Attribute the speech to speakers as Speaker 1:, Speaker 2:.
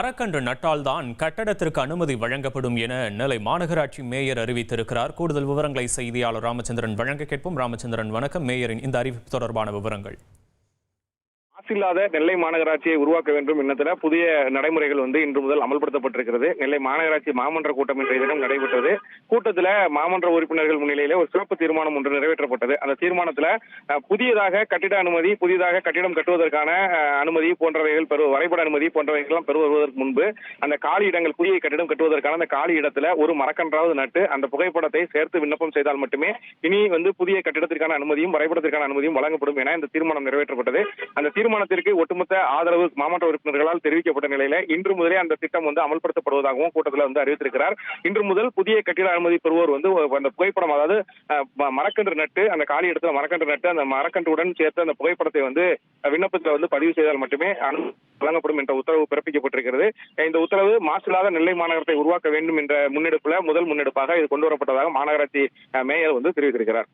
Speaker 1: மரக்கன்று நட்டால்தான் கட்டடத்திற்கு அனுமதி வழங்கப்படும் என நெல்லை மாநகராட்சி மேயர் அறிவித்திருக்கிறார். கூடுதல் விவரங்களை செய்தியாளர் ராமச்சந்திரன் வழங்க கேட்போம். ராமச்சந்திரன், வணக்கம். மேயரின் இந்த அறிவிப்பு தொடர்பான விவரங்கள்.
Speaker 2: இல்லாத நெல்லை மாநகராட்சியை உருவாக்க வேண்டும் எண்ணத்துல புதிய நடைமுறைகள் இன்று முதல் அமல்படுத்தப்பட்டிருக்கிறது. நெல்லை மாநகராட்சி மாமன்ற கூட்டம் இன்றைய தினம் நடைபெற்றது. கூட்டத்தில் மாமன்ற உறுப்பினர்கள் முன்னிலையிலே ஒரு சிறப்பு தீர்மானம் ஒன்று நிறைவேற்றப்பட்டது. அந்த தீர்மானத்தில் புதியதாக கட்டிட அனுமதி, புதிதாக கட்டிடம் கட்டுவதற்கான அனுமதி போன்றவைகள் வரைபட அனுமதி போன்றவைகள் பெறுவதற்கு முன்பு அந்த காலி இடங்கள், புதிய கட்டிடம் கட்டுவதற்கான அந்த காலி இடத்துல ஒரு மரக்கன்றாவது நட்டு அந்த புகைப்படத்தை சேர்த்து விண்ணப்பம் செய்தால் மட்டுமே இனி புதிய கட்டிடத்திற்கான அனுமதியும் வரைபடத்திற்கான அனுமதியும் வழங்கப்படும் என இந்த தீர்மானம் நிறைவேற்றப்பட்டது. அந்த தீர்மானத்திற்கு ஒட்டுமொத்த ஆதரவு மாமன்ற உறுப்பினர்களால் தெரிவிக்கப்பட்ட நிலையில இன்று முதலே அந்த திட்டம் அமல்படுத்தப்படுவதாகவும் கூட்டத்தில் அறிவித்திருக்கிறார். இன்று முதல் புதிய கட்டிட அனுமதி பெறுவோர் அந்த புகைப்படம், அதாவது மரக்கன்று நட்டு அந்த காலி இடத்துல மரக்கன்று நட்டு அந்த மரக்கன்றுடன் சேர்த்து அந்த புகைப்படத்தை விண்ணப்பத்தில் பதிவு செய்தால் மட்டுமே வழங்கப்படும் என்ற உத்தரவு பிறப்பிக்கப்பட்டிருக்கிறது. இந்த உத்தரவு மாசில்லாத நெல்லை மாநகரத்தை உருவாக்க வேண்டும் என்ற முதல் முன்னெடுப்பாக இது கொண்டு வரப்பட்டதாக மாநகராட்சி மேயர் தெரிவித்திருக்கிறார்.